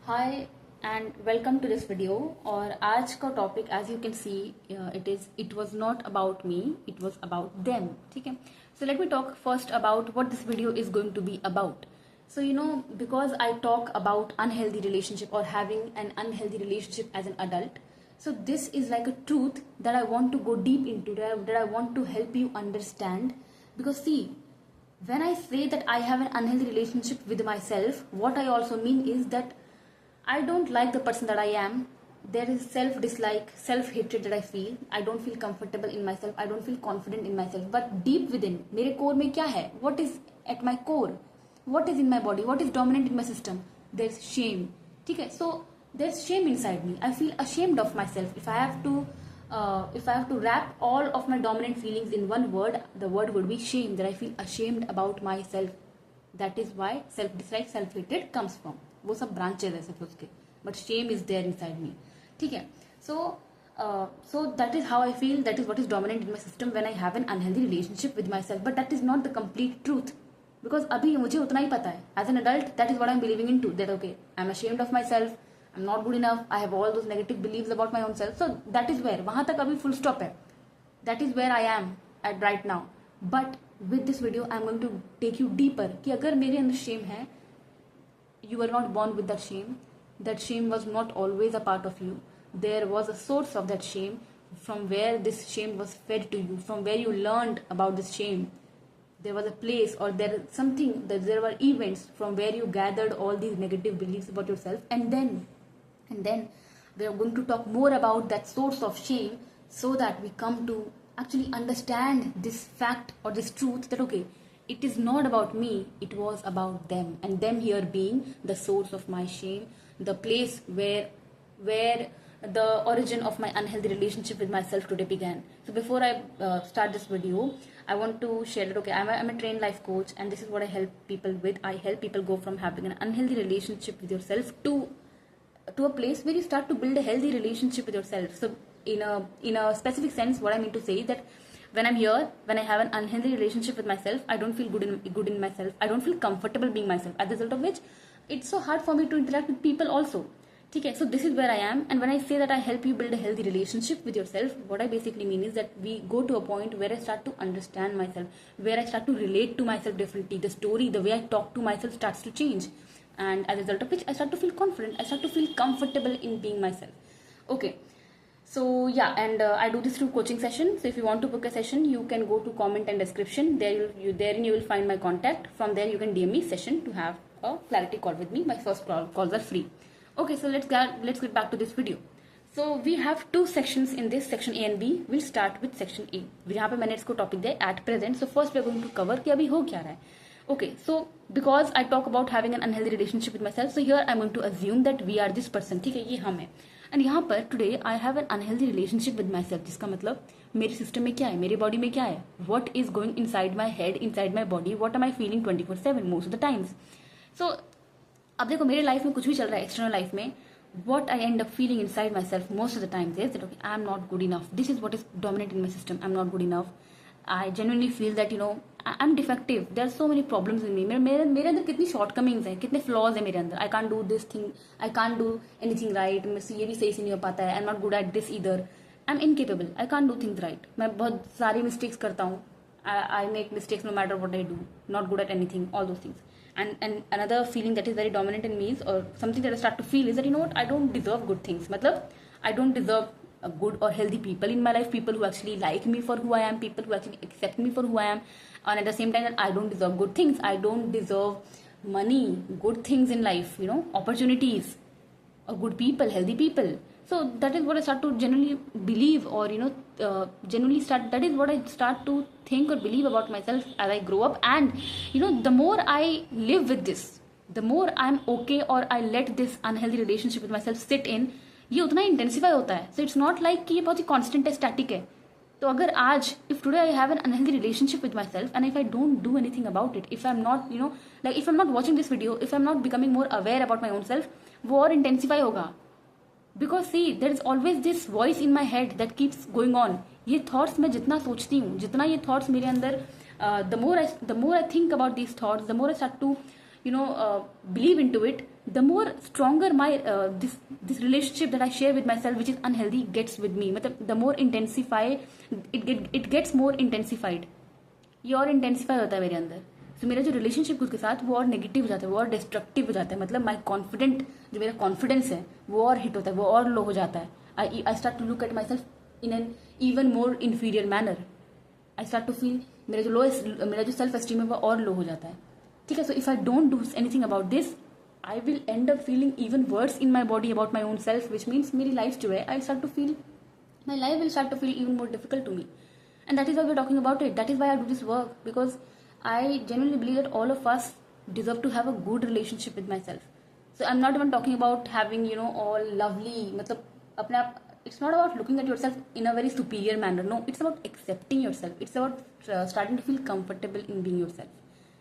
Hi and welcome to this video. और आज का topic as you can see it was not about me, it was about them. ठीक है, so let me talk first about what this video is going to be about. So because I talk about unhealthy relationship or having an unhealthy relationship as an adult, so this is like a truth that I want to go deep into, that I want to help you understand. Because see, when I say that I have an unhealthy relationship with myself, what I also mean is that I don't like the person that I am. There is self-dislike, self-hatred that I feel. I don't feel comfortable in myself. I don't feel confident in myself. But deep within, मेरे core में क्या है? What is at my core? What is in my body? What is dominant in my system? There's shame. ठीक है? So there's shame inside me. I feel ashamed of myself. If I have to wrap all of my dominant feelings in one word, the word would be shame. That I feel ashamed about myself. That is why self-dislike, self-hatred comes from. वो सब branches है सिर्फ उसके, but shame is there inside me. ठीक है, so that is how I feel, that is what is dominant in my system when I have an unhealthy relationship with myself. But that is not the complete truth, because अभी मुझे उतना ही पता है. As an adult that is what I am believing into, that okay I am ashamed of myself, I am not good enough, I have all those negative believes about my own self. So that is where, वहां तक अभी full stop है. That is where I am at right now. But with this video I am going to take you deeper कि अगर मेरे अंदर Shem है, you were not born with that shame. That shame was not always a part of you. There was a source of that shame, from where this shame was fed to you, from where you learned about this shame. There was a place, or there something, that there were events from where you gathered all these negative beliefs about yourself. And then we are going to talk more about that source of shame, so that we come to actually understand this fact or this truth that okay, it is not about me, it was about them. And them here being the source of my shame, the place where the origin of my unhealthy relationship with myself today began. So before I start this video, I want to share that okay, I'm a trained life coach, and this is what I help people with. I help people go from having an unhealthy relationship with yourself to a place where you start to build a healthy relationship with yourself. So in a specific sense, what I mean to say that when I'm here, when I have an unhealthy relationship with myself, I don't feel good in myself. I don't feel comfortable being myself. As a result of which, it's so hard for me to interact with people also. Okay, so this is where I am. And when I say that I help you build a healthy relationship with yourself, what I basically mean is that we go to a point where I start to understand myself, where I start to relate to myself differently. The story, the way I talk to myself starts to change. And as a result of which, I start to feel confident. I start to feel comfortable in being myself. Okay. So yeah, and I do this through coaching session. So if you want to book a session, you can go to comment and description. Therein you will find my contact. From there you can DM me session to have a clarity call with me. My first calls are free. Okay, so let's get back to this video. So we have two sections in this, section A and B. We'll start with section A. यहाँ पे मैंने इसको topic दिया at present. So first we are going to cover कि अभी हो क्या रहा है. Okay, so because I talk about having an unhealthy relationship with myself, so here I'm going to assume that we are this person. ठीक है, ये हम है. एंड यहाँ पर today I have an unhealthy relationship with my self, जिसका मतलब मेरे सिस्टम में क्या है, मेरे बॉडी में क्या है, what is going inside my head, inside my body, what am I feeling 24/7 most of the times. So अब देखो, मेरे लाइफ में कुछ भी चल रहा है एक्सटर्नल लाइफ में, what I end up feeling inside myself most of the times is that okay, I am not good enough. This is what is dominant in my system. I'm not good enough. I genuinely feel that I'm defective. There are so many problems in me. मेरे अंदर कितनी shortcomings हैं, कितने flaws हैं मेरे अंदर. I can't do this thing. I can't do anything right. मुझसे ये भी सही से नहीं हो पाता है. I'm not good at this either. I'm incapable. I can't do things right. मैं बहुत सारी mistakes करता हूँ. I make mistakes no matter what I do. Not good at anything. All those things. And another feeling that is very dominant in me is, or something that I start to feel is that what, I don't deserve good things. मतलब I don't deserve good or healthy people in my life, people who actually like me for who I am, people who actually accept me for who I am. And at the same time that I don't deserve good things. I don't deserve money, good things in life, opportunities, or good people, healthy people. So that is what I start to generally believe, or that is what I start to think or believe about myself as I grow up. And the more I live with this, the more I'm okay, or I let this unhealthy relationship with myself sit in, ये उतना intensify होता है. So it's not like कि ये बहुत ही constant है, static है. तो अगर आज, if today I have an unhealthy relationship with myself, and if I don't do anything about it, if I am not like if I am not watching this video, if I am not becoming more aware about my own self, वो और intensify होगा. Because see, there is always this voice in my head that keeps going on. ये thoughts मैं जितना सोचती हूँ, जितना ये थॉट्स मेरे अंदर, the more I think about these thoughts, the more I start to believe into it, the more stronger my this relationship that I share with myself which is unhealthy gets with me, मतलब the more intensify it gets more intensified, ये और intensify होता है मेरे अंदर. सो मेरा जो relationship खुद के साथ वो और नेगेटिव हो जाता है, वो और डिस्ट्रक्टिव हो जाता है. मतलब माई कॉन्फिडेंट जो मेरा कॉन्फिडेंस है वो और हिट होता है, वो और लो हो जाता है. I start to look at myself in an even more inferior manner. I start to feel मेरा जो सेल्फ एस्टीम है वो और लो हो जाता है. ठीक है. So if I don't do anything about this, I will end up feeling even worse in my body about my own self, which means मेरी लाइफ जो है I start to feel my life will start to feel even more difficult to me. And that is why we're talking about it. That is why I do this work, because I genuinely believe that all of us deserve to have a good relationship with myself. So I'm not even talking about having, all lovely, मतलब अपने आप, it's not about looking at yourself in a very superior manner. No, it's about accepting yourself. It's about starting to feel comfortable in being yourself.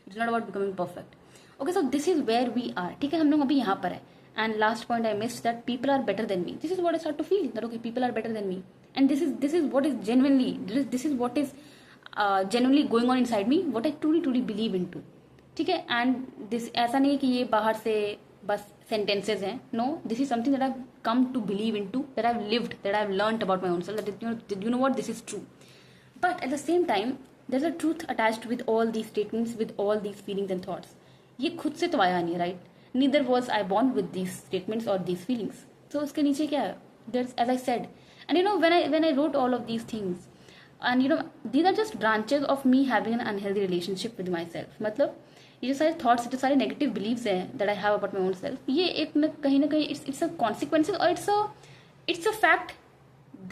It's not about becoming perfect. Okay, so this is where we are. ठीक है, हम लोग अभी यहाँ पर है. And last point I missed, that people are better than me. This is what I start to feel, that okay, people are better than me. And this is what is genuinely, this is what is genuinely going on inside me, what I truly believe into. ठीक है. And this ऐसा नहीं है कि ये बाहर से बस sentences हैं. No, this is something that I've come to believe into, that I've lived, that I've learned about my own self, that you know what, this is true. But at the same time, there's a truth attached with all these statements, with all these feelings and thoughts. ये खुद से तो आया नहीं, right? Neither was I born with these statements or these feelings. So उसके नीचे क्या है? There's, as I said, and when I wrote all of these things, and these are just branches of me having an unhealthy relationship with myself. मतलब ये जो सारे thoughts, जो सारे negative beliefs हैं that I have about my own self, ये एक कहीं ना कहीं it's a consequences, or it's a fact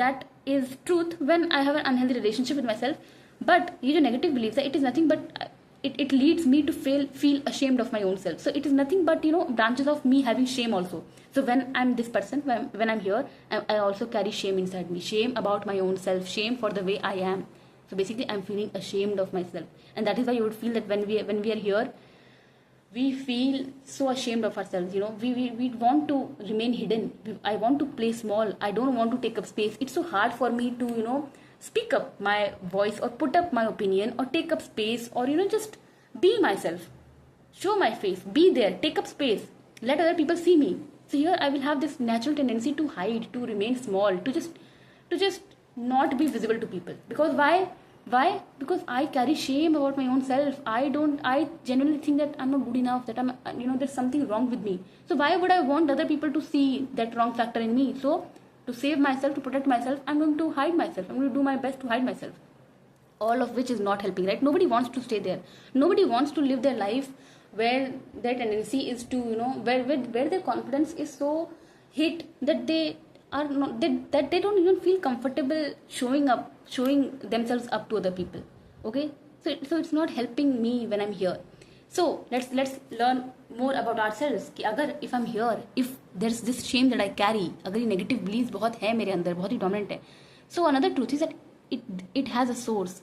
that is truth when I have an unhealthy relationship with myself. But ये जो negative beliefs है, it is nothing but it leads me to feel ashamed of my own self. So it is nothing but branches of me having shame also. So when I'm this person, when I'm here, I also carry shame inside me, shame about my own self, shame for the way I am. So basically I'm feeling ashamed of myself, and that is why you would feel that when we are here, we feel so ashamed of ourselves. We want to remain hidden. I want to play small. I don't want to take up space. It's so hard for me to speak up my voice, or put up my opinion, or take up space, or just be myself, show my face, be there, take up space, let other people see me. So here I will have this natural tendency to hide, to remain small, to just not be visible to people. Because why? Because I carry shame about my own self. I genuinely think that I'm not good enough, that I'm there's something wrong with me. So why would I want other people to see that wrong factor in me? So to save myself, to protect myself, I'm going to hide myself. I'm going to do my best to hide myself. All of which is not helping, right? Nobody wants to stay there. Nobody wants to live their life where their tendency is to, where their confidence is so hit that they are not, that they don't even feel comfortable showing themselves up to other people. Okay? So it's not helping me when I'm here. So let's learn more about ourselves. कि अगर if I'm here, if there's this shame that I carry, अगर ये negative beliefs बहुत है मेरे अंदर, बहुत ही dominant है. So another truth is that it has a source.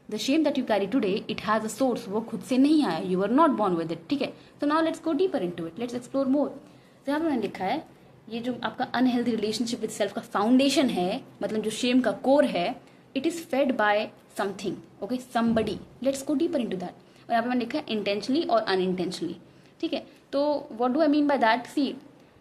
The shame that you carry today, it has a source. वो खुद से नहीं आया. You were not born with it. ठीक है. So now let's go deeper into it. Let's explore more. तो यहाँ पर मैंने लिखा है, ये जो आपका unhealthy relationship with self का foundation है, मतलब जो shame का core है, it is fed by something. Okay, somebody. Let's go deeper into that. और यहाँ पे मैंने लिखा है इंटेंशनली और अनइंटेंशनली. ठीक है. तो what do I mean by that? See,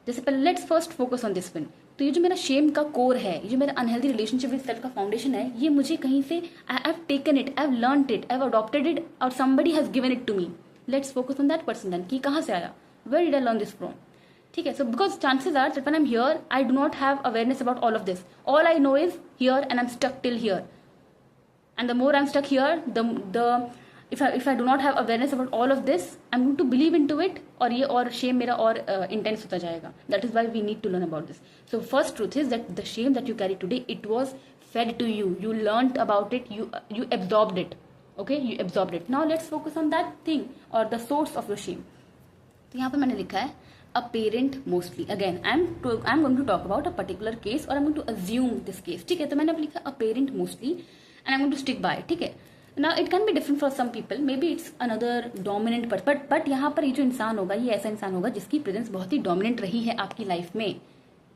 जैसे पहले let's first focus on this one. तो ये जो मेरा शेम का कोर है, ये जो मेरा अनहेल्दी रिलेशनशिप विद सेल्फ का फाउंडेशन है, ये मुझे कहीं से I have taken it, I have learned it, I have adopted it, और somebody has given it to me. Let's focus on that person then, कि कहाँ से आया, where did I learn this from. ठीक है. So because chances are that when I am here I do not have awareness about all of this. All I know is here and I am stuck till here, and the more I'm stuck here, the if I do not have awareness about all of this, I'm going to believe into it, और ये और shame मेरा और intense होता जाएगा. That is why we need to learn about this. So first truth is that the shame that you carry today, it was fed to you. You learned about it. You absorbed it. Okay, you absorbed it. Now let's focus on that thing or the source of your shame. तो यहाँ पे मैंने लिखा है a parent mostly. Again, I'm going to talk about a particular case, or I'm going to assume this case. ठीक है. तो मैंने अब लिखा a parent mostly. And I'm going to stick by it. ठीक है. Now it can be different for some people. Maybe it's another dominant person. But यहाँ पर ये जो इंसान होगा, ये ऐसा इंसान होगा जिसकी प्रेजेंस बहुत ही डोमिनेंट रही है आपकी लाइफ में.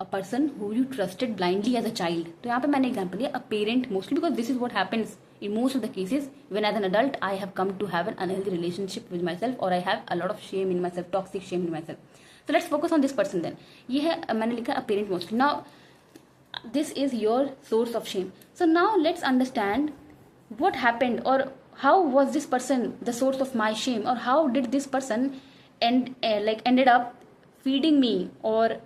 A person who you trusted blindly as a child. तो यहाँ पे मैंने एग्जाम्पल लिया a parent mostly, because this is what happens in most of the cases when as an adult I have come to have an unhealthy relationship with myself, or I have a lot of shame in myself, toxic shame in myself. So let's focus on this person then. ये है मैंने लिखा apparent mostly. Now this is your source of shame. So now let's understand what happened, or how was this person the source of my shame, or how did this person ended up feeding me all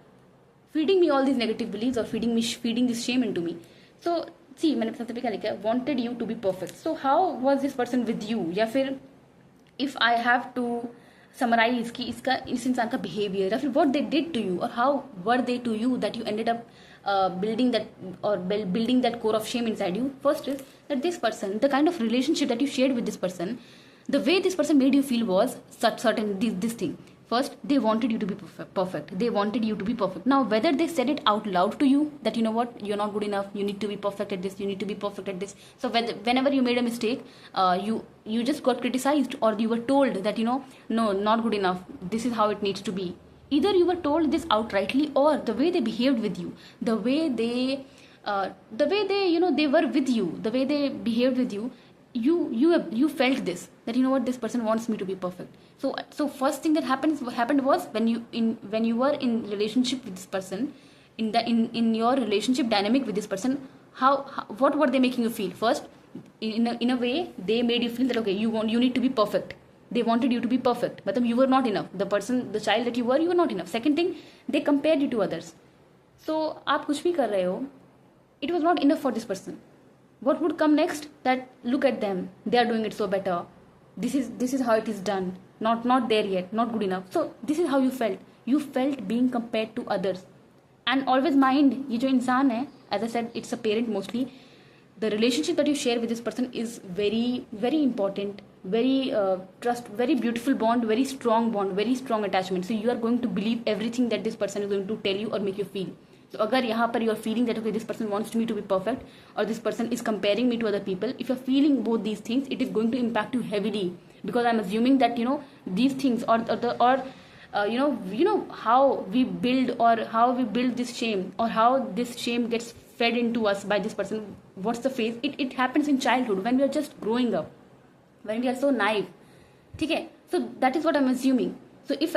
these negative beliefs, or feeding this shame into me. So see, मैंने सबसे पहले क्या लिखा है, wanted you to be perfect. So how was this person with you, या फिर if I have to summarize कि इसका इस इंसान का behavior, या फिर what they did to you, or how were they to you that you ended up building that core of shame inside you. First is that this person, the kind of relationship that you shared with this person, the way this person made you feel was certain this thing. First, they wanted you to be perfect. They wanted you to be perfect. Now, whether they said it out loud to you that, you know what, you're not good enough, you need to be perfect at this, you need to be perfect at this. So whenever you made a mistake, you just got criticized, or you were told that, you know, no, not good enough, this is how it needs to be. Either you were told this outrightly, or the way they behaved with you, the way they you know, they were with you, the way they behaved with you, you felt this, that, you know what, this person wants me to be perfect. So first thing that happened was when you were in relationship with this person, in your relationship dynamic with this person, what were they making you feel? First, in a way, they made you feel that, okay, you need to be perfect. They wanted you to be perfect, but you were not enough. The child that you were not enough. Second thing, they compared you to others. So आप कुछ भी कर रहे हो, it was not enough for this person. What would come next? That look at them, they are doing it so better. This is how it is done. Not there yet, not good enough. So this is how you felt. You felt being compared to others. And always mind, ये जो इंसान है, as I said, it's a parent mostly. The relationship that you share with this person is very, very important, very very beautiful bond, very strong bond, very strong attachment. So you are going to believe everything that this person is going to tell you or make you feel. So अगर यहाँ पर you are feeling that, okay, this person wants me to be perfect, or this person is comparing me to other people, if you are feeling both these things, it is going to impact you heavily, because I'm assuming that, you know, these things or you know how we build this shame, or how this shame gets fed into us by this person. What's the phase? It happens in childhood, when we are just growing up, when we are so naive. ठीक है? So that is what I'm assuming. So if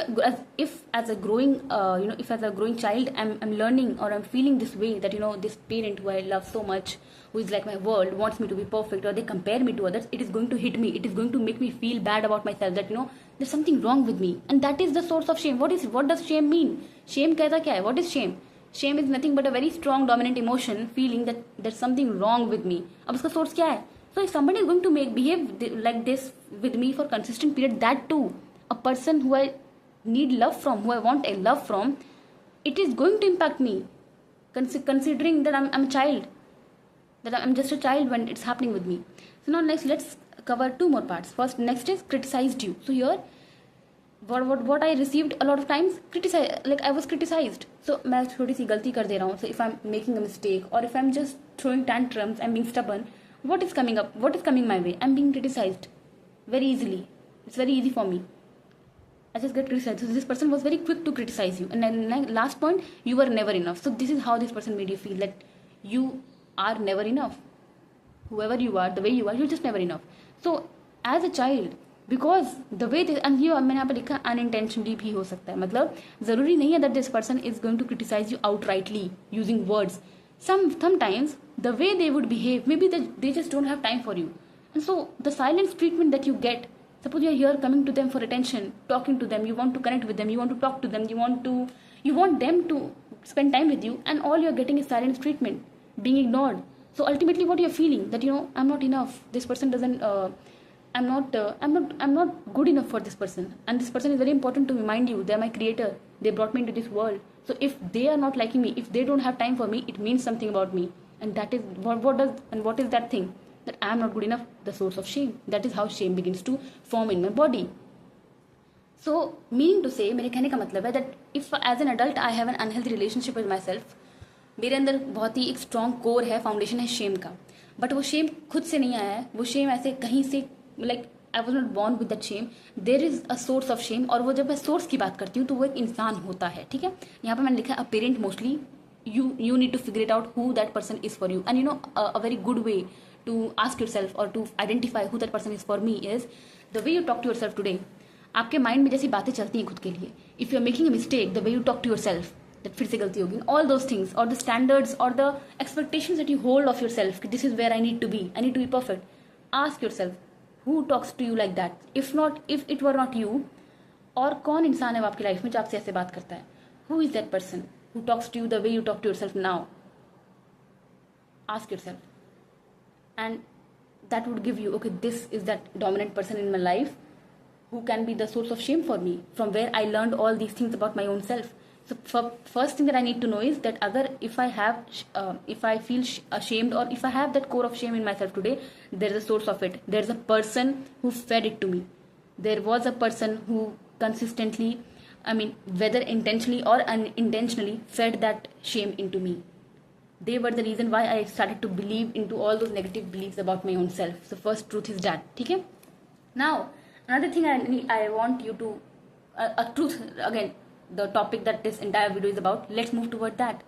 as a growing child, I'm learning, or I'm feeling this way, that, you know, this parent who I love so much, who is like my world, wants me to be perfect, or they compare me to others, it is going to hit me. It is going to make me feel bad about myself, that, you know, there's something wrong with me, and that is the source of shame. What does shame mean? Shame कहता क्या है? What is shame? Shame is nothing but a very strong dominant emotion, feeling that there's something wrong with me. अब उसका source क्या है? So if somebody is going to behave like this with me for consistent period, that too, a person who I need love from, who I want a love from, it is going to impact me, considering that I'm a child, that I'm just a child when it's happening with me. So now next, let's cover two more parts. First, next is criticized you. So here, what I received a lot of times, like I was criticized. So मैं छोटी सी गलती कर दे रहा हूँ. So if I'm making a mistake, or if I'm just throwing tantrums, I'm being stubborn, what is coming my way? I'm being criticized very easily. It's very easy for me. I just get criticized. So this person was very quick to criticize you. And then last point, you were never enough. So this is how this person made you feel, that you are never enough. Whoever you are, the way you are, you're just never enough. So as a child, because the way this, and here मैंने यहाँ पे लिखा unintentionally भी हो सकता है, मतलब जरूरी नहीं है that this person is going to criticize you outrightly using words. Sometimes the way they would behave, maybe they just don't have time for you, and so the silence treatment that you get. Suppose you are here coming to them for attention, talking to them, you want to connect with them, you want to talk to them, you want them to spend time with you, and all you're getting is silence treatment, being ignored. So ultimately what you're feeling, that, you know, I'm not enough, this person doesn't I'm not good enough for this person, and this person is very important to me. Mind you, they're my creator, they brought me into this world. So if they are not liking me, if they don't have time for me, it means something about me, and that is what is that thing, that I am not good enough, the source of shame. That is how shame begins to form in my body. So meaning to say, मेरे कहने का मतलब है that if as an adult I have an unhealthy relationship with myself, मेरे अंदर बहुत ही एक strong core है, फाउंडेशन है शेम का, बट वो शेम खुद से नहीं आया है, वो शेम ऐसे कहीं से, like I was not born with that shame, there is a source of shame. और वो जब मैं सोर्स की बात करती हूँ तो वो एक इंसान होता है, ठीक है. यहाँ पर मैंने लिखा है a parent mostly. you need to figure it out who that person is for you, and you know a very good way to ask yourself or to identify who that person is for me is the way you talk to yourself today. आपके mind में जैसी बातें चलती हैं खुद के लिए, if you are making a mistake, the way you talk to yourself, that फिर से गलती होगी, ऑल दोज थिंग्स और द स्टैंडर्ड्स और the expectations that you hold of yourself, this is where I need to be perfect. Ask yourself, who talks to you like that? If it were not you, और कौन इंसान है वो आपकी life में जो आपसे ऐसे बात करता है? Who is that person who talks to you the way you talk to yourself now? Ask yourself, and that would give you, okay, this is that dominant person in my life who can be the source of shame for me, from where I learned all these things about my own self. So first thing that I need to know is that agar if I feel ashamed, or if I have that core of shame in myself today, there is a source of it. There is a person who fed it to me. There was a person who consistently, whether intentionally or unintentionally, fed that shame into me. They were the reason why I started to believe into all those negative beliefs about my own self. So first truth is that. Okay? Now, another thing I want you to, a truth, again, the topic that this entire video is about, let's move toward that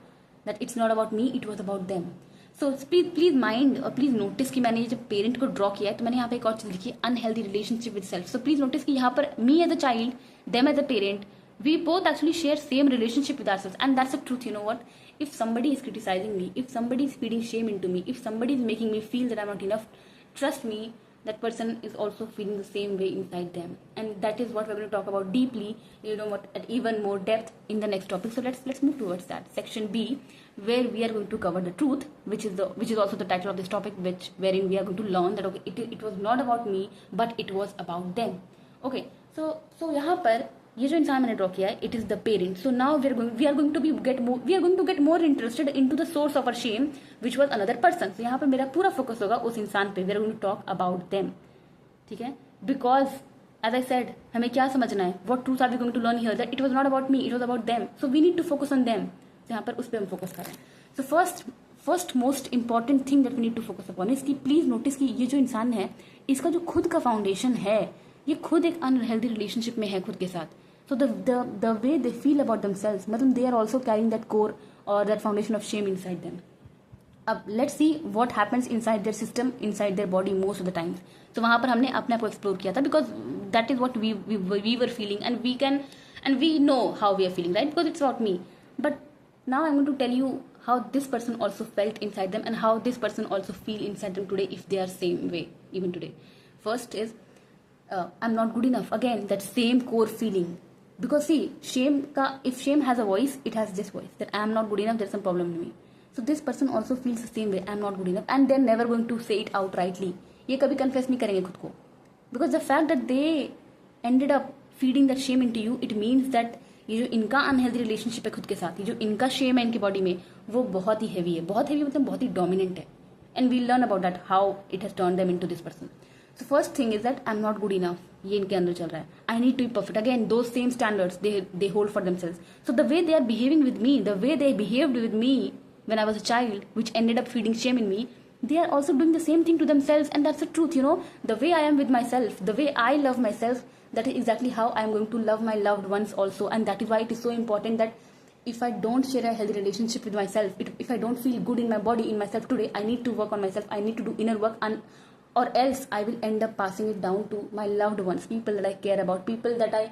it's not about me, it was about them. So please mind और please notice कि मैंने ये जब parent को draw किया है तो मैंने यहाँ पे एक और चीज लिखी है, unhealthy relationship with self. So please notice कि यहाँ पर me as a child, them as a parent, we both actually share same relationship with ourselves, and that's the truth. You know what, if somebody is criticizing me, if somebody is feeding shame into me, if somebody is making me feel that I'm not enough, trust me, that person is also feeling the same way inside them. And that is what we're going to talk about deeply, you know what, at even more depth in the next topic. So let's move towards that section B, where we are going to cover the truth, which is also the title of this topic, wherein we are going to learn that okay, it was not about me, but it was about them. Okay, so यहाँ पर ये जो इंसान मैंने draw किया है, it is the parent. So now we are going to get more interested into the source of our shame, which was another person. So यहाँ पर मेरा पूरा फोकस होगा उस इंसान पे. We are going to talk about them. ठीक है, बिकॉज एज आई सेड, हमें क्या समझना है, what truth are we going to learn here, that it was not about me, it was about them. So we need to focus on them. यहाँ पर उस पर हम फोकस करें. So first most important thing that we need to focus upon is कि please notice कि ये जो इंसान है, इसका जो खुद का फाउंडेशन है, ये खुद एक अनहेल्दी रिलेशनशिप में है खुद के साथ. So the way they feel about themselves, मतलब they are also carrying that core or that foundation of shame inside them. अब let's see what happens inside their system, inside their body most of the times. So वहाँ पर हमने अपने आप को explore किया था, because that is what we were feeling, and we know how we are feeling, right? Because it's about me. But now I'm going to tell you how this person also felt inside them, and how this person also feel inside them today, if they are same way even today. First is I'm not good enough. Again, that same core feeling. Because see, if shame has a voice, it has this voice that I am not good enough, there's some problem in me. So this person also feels the same way, I am not good enough, and they're never going to say it outrightly. ये कभी confess नहीं करेंगे खुद को. Because the fact that they ended up feeding that shame into you, it means that ये जो इनका unhealthy relationship है खुद के साथ, ये जो इनका shame है इनकी body में, वो बहुत ही heavy है. बहुत heavy मतलब बहुत ही dominant है. And we'll learn about that, how it has turned them into this person. So first thing is that I'm not good enough. ये इनके अंदर चल रहा है. I need to be perfect. Again, those same standards they hold for themselves. So the way they are behaving with me, the way they behaved with me when I was a child, which ended up feeding shame in me, they are also doing the same thing to themselves, and that's the truth. You know, the way I am with myself, the way I love myself, that is exactly how I am going to love my loved ones also. And that is why it is so important that if I don't share a healthy relationship with myself, if I don't feel good in my body, in myself today, I need to work on myself. I need to do inner work, or else I will end up passing it down to my loved ones, people that I care about, people that I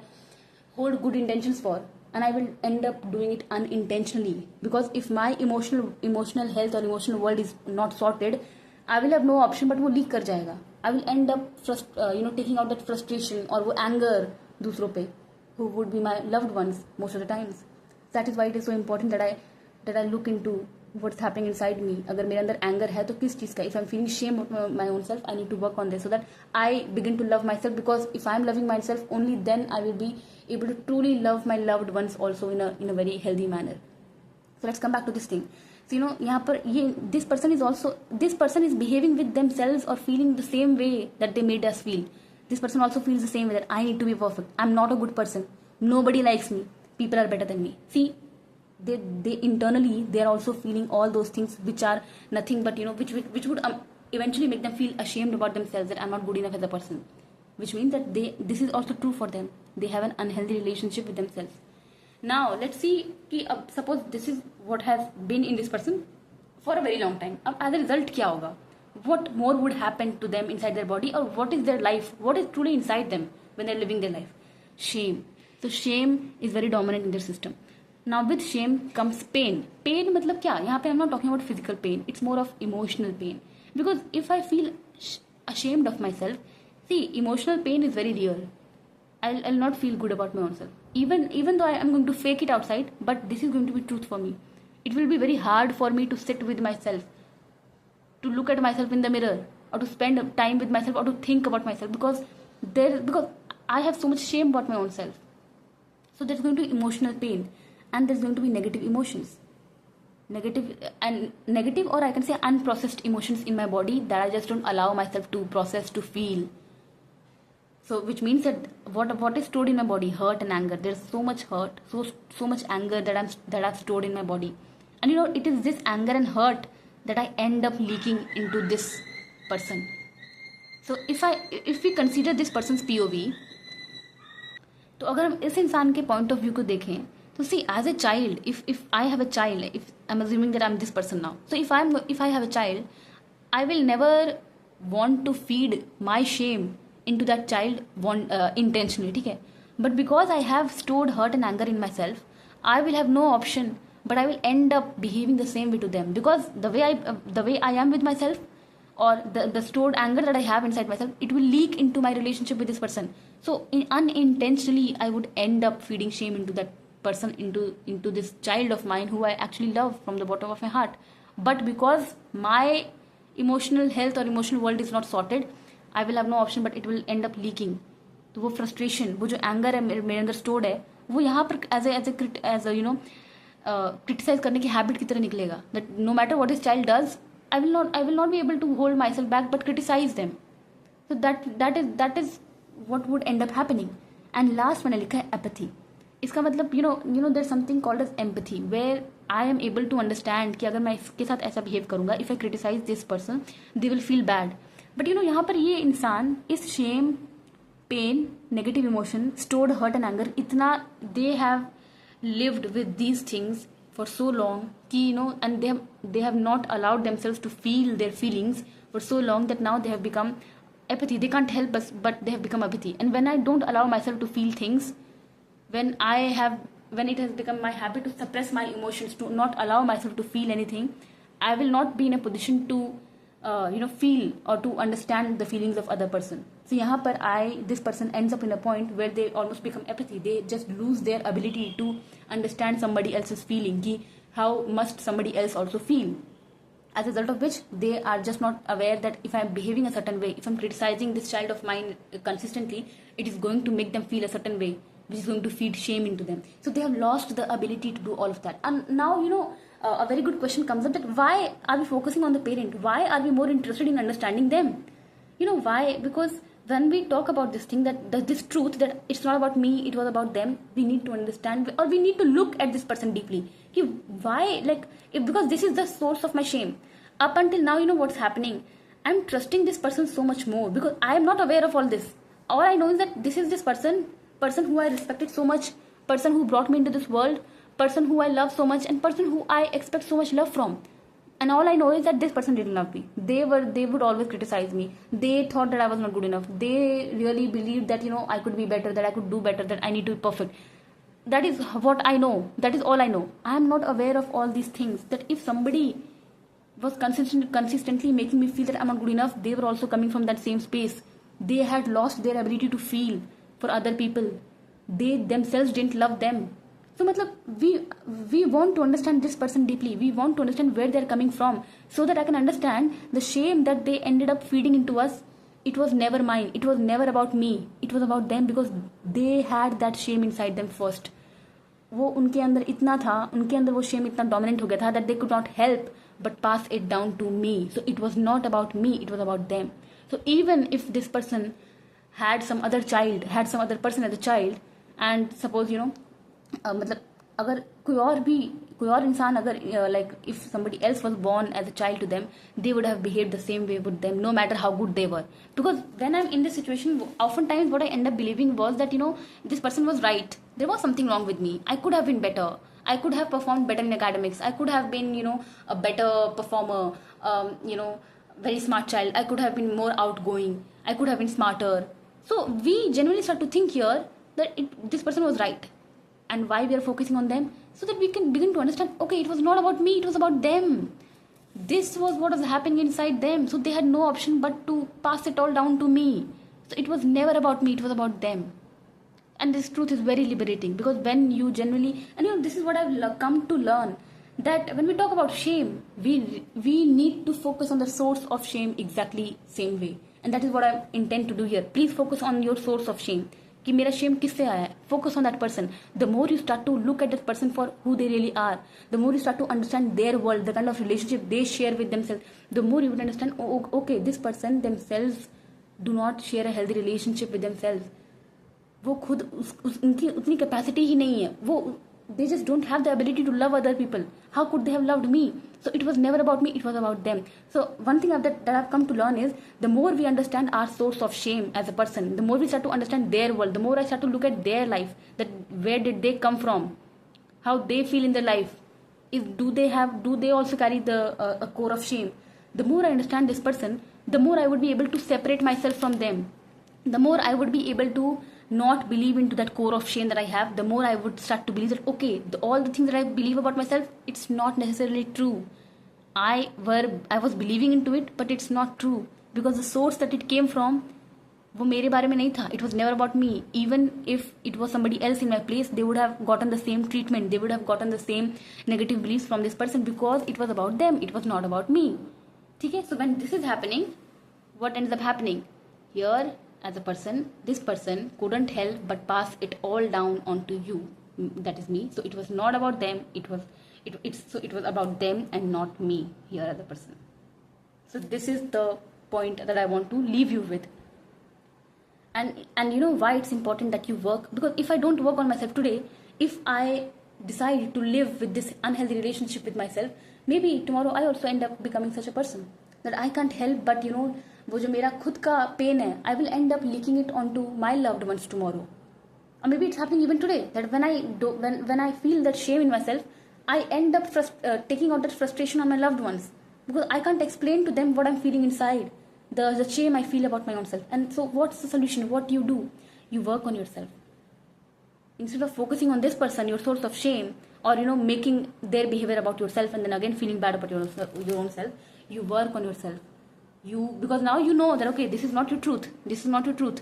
hold good intentions for, and I will end up doing it unintentionally. Because if my emotional health or emotional world is not sorted, I will have no option but वो leak कर जाएगा. I will end up taking out that frustration or वो anger दूसरों पे, who would be my loved ones most of the times. That is why it is so important that I look into what's happening inside me. अगर मेरे अंदर anger है तो किस चीज़ का? If I'm feeling shame of my own self, I need to work on this so that I begin to love myself. Because if I'm loving myself, only then I will be able to truly love my loved ones also in a very healthy manner. So let's come back to this thing. So you know, यहाँ पर this person is behaving with themselves or feeling the same way that they made us feel. This person also feels the same way, that I need to be perfect. I'm not a good person. Nobody likes me. People are better than me. See, they internally they are also feeling all those things, which are nothing but which would eventually make them feel ashamed about themselves, that I'm not good enough as a person, which means that this is also true for them. They have an unhealthy relationship with themselves. Now let's see कि अब suppose this is what has been in this person for a very long time. अब as a result क्या होगा? What more would happen to them inside their body, or what is their life, what is truly inside them when they're living their life? shame. So shame is very dominant in their system. Now with shame comes pain. Pain मतलब क्या? यहाँ पे I'm not talking about physical pain. It's more of emotional pain. Because if I feel ashamed of myself, see, emotional pain is very real. I'll not feel good about my own self. Even though I am going to fake it outside, but this is going to be truth for me. It will be very hard for me to sit with myself, to look at myself in the mirror, or to spend time with myself, or to think about myself, because I have so much shame about my own self. So there's going to be emotional pain, and there's going to be negative emotions, negative, or I can say unprocessed emotions in my body that I just don't allow myself to process, to feel. So which means that what is stored in my body, hurt and anger. There's so much hurt, so much anger that I've stored in my body, and it is this anger and hurt that I end up leaking into this person. So if we consider this person's POV, तो अगर हम इस इंसान के point of view को देखें तो see as a child, if I have a child, if I'm assuming that I'm this person now, so if I have a child, I will never want to feed my shame into that child intentionally, ठीक है, but because I have stored hurt and anger in myself, I will have no option, but I will end up behaving the same way to them, because the way I am with myself, or the stored anger that I have inside myself, it will leak into my relationship with this person. So unintentionally I would end up feeding shame into that person, into this child of mine who I actually love from the bottom of my heart. But because my emotional health or emotional world is not sorted, I will have no option, but it will end up leaking. तो वो frustration, वो जो anger है मेरे अंदर stored है, वो यहाँ पर as a criticize करने की habit की तरह निकलेगा. That no matter what this child does, I will not be able to hold myself back but criticize them. So that is what would end up happening. And last मैंने लिखा है apathy. इसका मतलब there's something called as empathy, where I am able to understand कि अगर मैं इसके साथ ऐसा behave करूँगा, if I criticize this person, they will feel bad. But यहाँ पर ये इंसान इस shame, pain, negative emotion, stored hurt and anger, इतना they have lived with these things for so long कि and they have not allowed themselves to feel their feelings for so long that now they have become apathy. They can't help us, but they have become apathy. And when I don't allow myself to feel things, when it has become my habit to suppress my emotions, to not allow myself to feel anything, I will not be in a position to feel or to understand the feelings of other person. So यहाँ पर this person ends up in a point where they almost become apathy. They just lose their ability to understand somebody else's feeling, कि how must somebody else also feel. As a result of which, they are just not aware that if I'm behaving a certain way, if I'm criticizing this child of mine consistently, it is going to make them feel a certain way, which is going to feed shame into them. So they have lost the ability to do all of that. And now, a very good question comes up, that why are we focusing on the parent? Why are we more interested in understanding them? Why? Because when we talk about this thing, that this truth, that it's not about me, it was about them, we need to understand, or we need to look at this person deeply. Why? Because this is the source of my shame. Up until now, what's happening? I'm trusting this person so much more because I am not aware of all this. All I know is that this is this person who I respected so much, person who brought me into this world, person who I love so much, and person who I expect so much love from. And all I know is that this person didn't love me. They would always criticize me. They thought that I was not good enough. They really believed that I could be better, that I could do better, that I need to be perfect. That is what I know. That is all I know. I am not aware of all these things. That if somebody was consistently making me feel that I'm not good enough, they were also coming from that same space. They had lost their ability to feel for other people. They themselves didn't love them. So we want to understand this person deeply. We want to understand where they're coming from, so that I can understand the shame that they ended up feeding into us. It was never mine. It was never about me. It was about them, because they had that shame inside them first. वो उनके अंदर इतना था, उनके अंदर वो shame इतना dominant हो गया था that they could not help but pass it down to me. So it was not about me, it was about them. So even if this person had some other person as a child, and suppose मतलब अगर कोई और इंसान अगर like if somebody else was born as a child to them, they would have behaved the same way with them, no matter how good they were. Because when I'm in this situation, oftentimes what I end up believing was that this person was right. There was something wrong with me. I could have been better. I could have performed better in academics. I could have been a better performer. Very smart child. I could have been more outgoing. I could have been smarter. So we generally start to think here that this person was right, and why we are focusing on them, so that we can begin to understand, okay, it was not about me, it was about them. This was what was happening inside them, so they had no option but to pass it all down to me. So it was never about me, it was about them. And this truth is very liberating, because when you generally, and this is what I've come to learn, that when we talk about shame, we need to focus on the source of shame exactly same way. And that is what I intend to do here. Please focus on your source of shame. कि मेरा shame किससे आया है? Focus on that person. The more you start to look at that person for who they really are, the more you start to understand their world, the kind of relationship they share with themselves, the more you would understand, oh, okay, this person themselves do not share a healthy relationship with themselves. वो खुद उनकी उतनी capacity ही नहीं है, वो they just don't have the ability to love other people. How could they have loved me? So it was never about me, it was about them. So one thing that I've come to learn is, the more we understand our source of shame as a person, the more we start to understand their world, the more I start to look at their life, that where did they come from, how they feel in their life, do they also carry the a core of shame. The more I understand this person, the more I would be able to separate myself from them, the more I would be able to not believe into that core of shame that I have, the more I would start to believe that, okay, all the things that I believe about myself, it's not necessarily true. I was believing into it, but it's not true, because the source that it came from, वो मेरे बारे में नहीं था. It was never about me. Even if it was somebody else in my place, they would have gotten the same treatment, they would have gotten the same negative beliefs from this person, because it was about them, it was not about me. ठीक है? So when this is happening, what ends up happening here, as a person, this person couldn't help but pass it all down onto you, that is me. So it was not about them, it was about them and not me here as a person. So this is the point that I want to leave you with. And you know why it's important that you work? Because if I don't work on myself today, if I decide to live with this unhealthy relationship with myself, maybe tomorrow I also end up becoming such a person that I can't help but, वो जो मेरा खुद का pen है, I will end up leaking it onto my loved ones tomorrow. Or maybe it's happening even today, that when I feel that shame in myself, I end up taking out that frustration on my loved ones, because I can't explain to them what I'm feeling inside, the shame I feel about my own self. And so what's the solution? What do? You work on yourself. Instead of focusing on this person, your source of shame, or making their behavior about yourself and then again feeling bad about your own self, you work on yourself. Because now you know that, okay, this is not your truth, this is not your truth,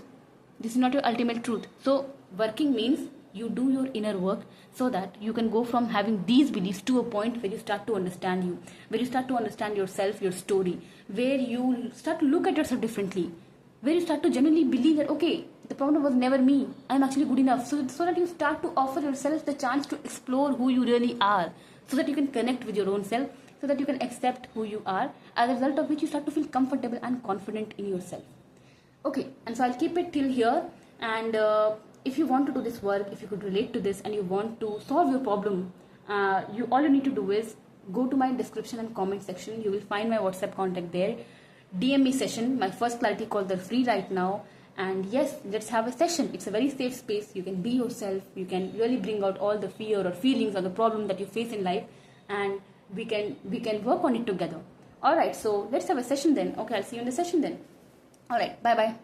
this is not your ultimate truth. So working means you do your inner work, so that you can go from having these beliefs to a point where you start to understand you, where you start to understand yourself, your story, where you start to look at yourself differently, where you start to genuinely believe that, okay, the problem was never me, I'm actually good enough. So that you start to offer yourself the chance to explore who you really are, so that you can connect with your own self, so that you can accept who you are, as a result of which you start to feel comfortable and confident in yourself. Okay, and so I'll keep it till here. And if you want to do this work, if you could relate to this and you want to solve your problem, all you need to do is go to my description and comment section. You will find my WhatsApp contact there. DM me session, my first clarity calls are free right now. And yes, let's have a session. It's a very safe space. You can be yourself. You can really bring out all the fear or feelings or the problem that you face in life, and we can work on it together. All right, so let's have a session then. Okay, I'll see you in the session then. All right, bye bye.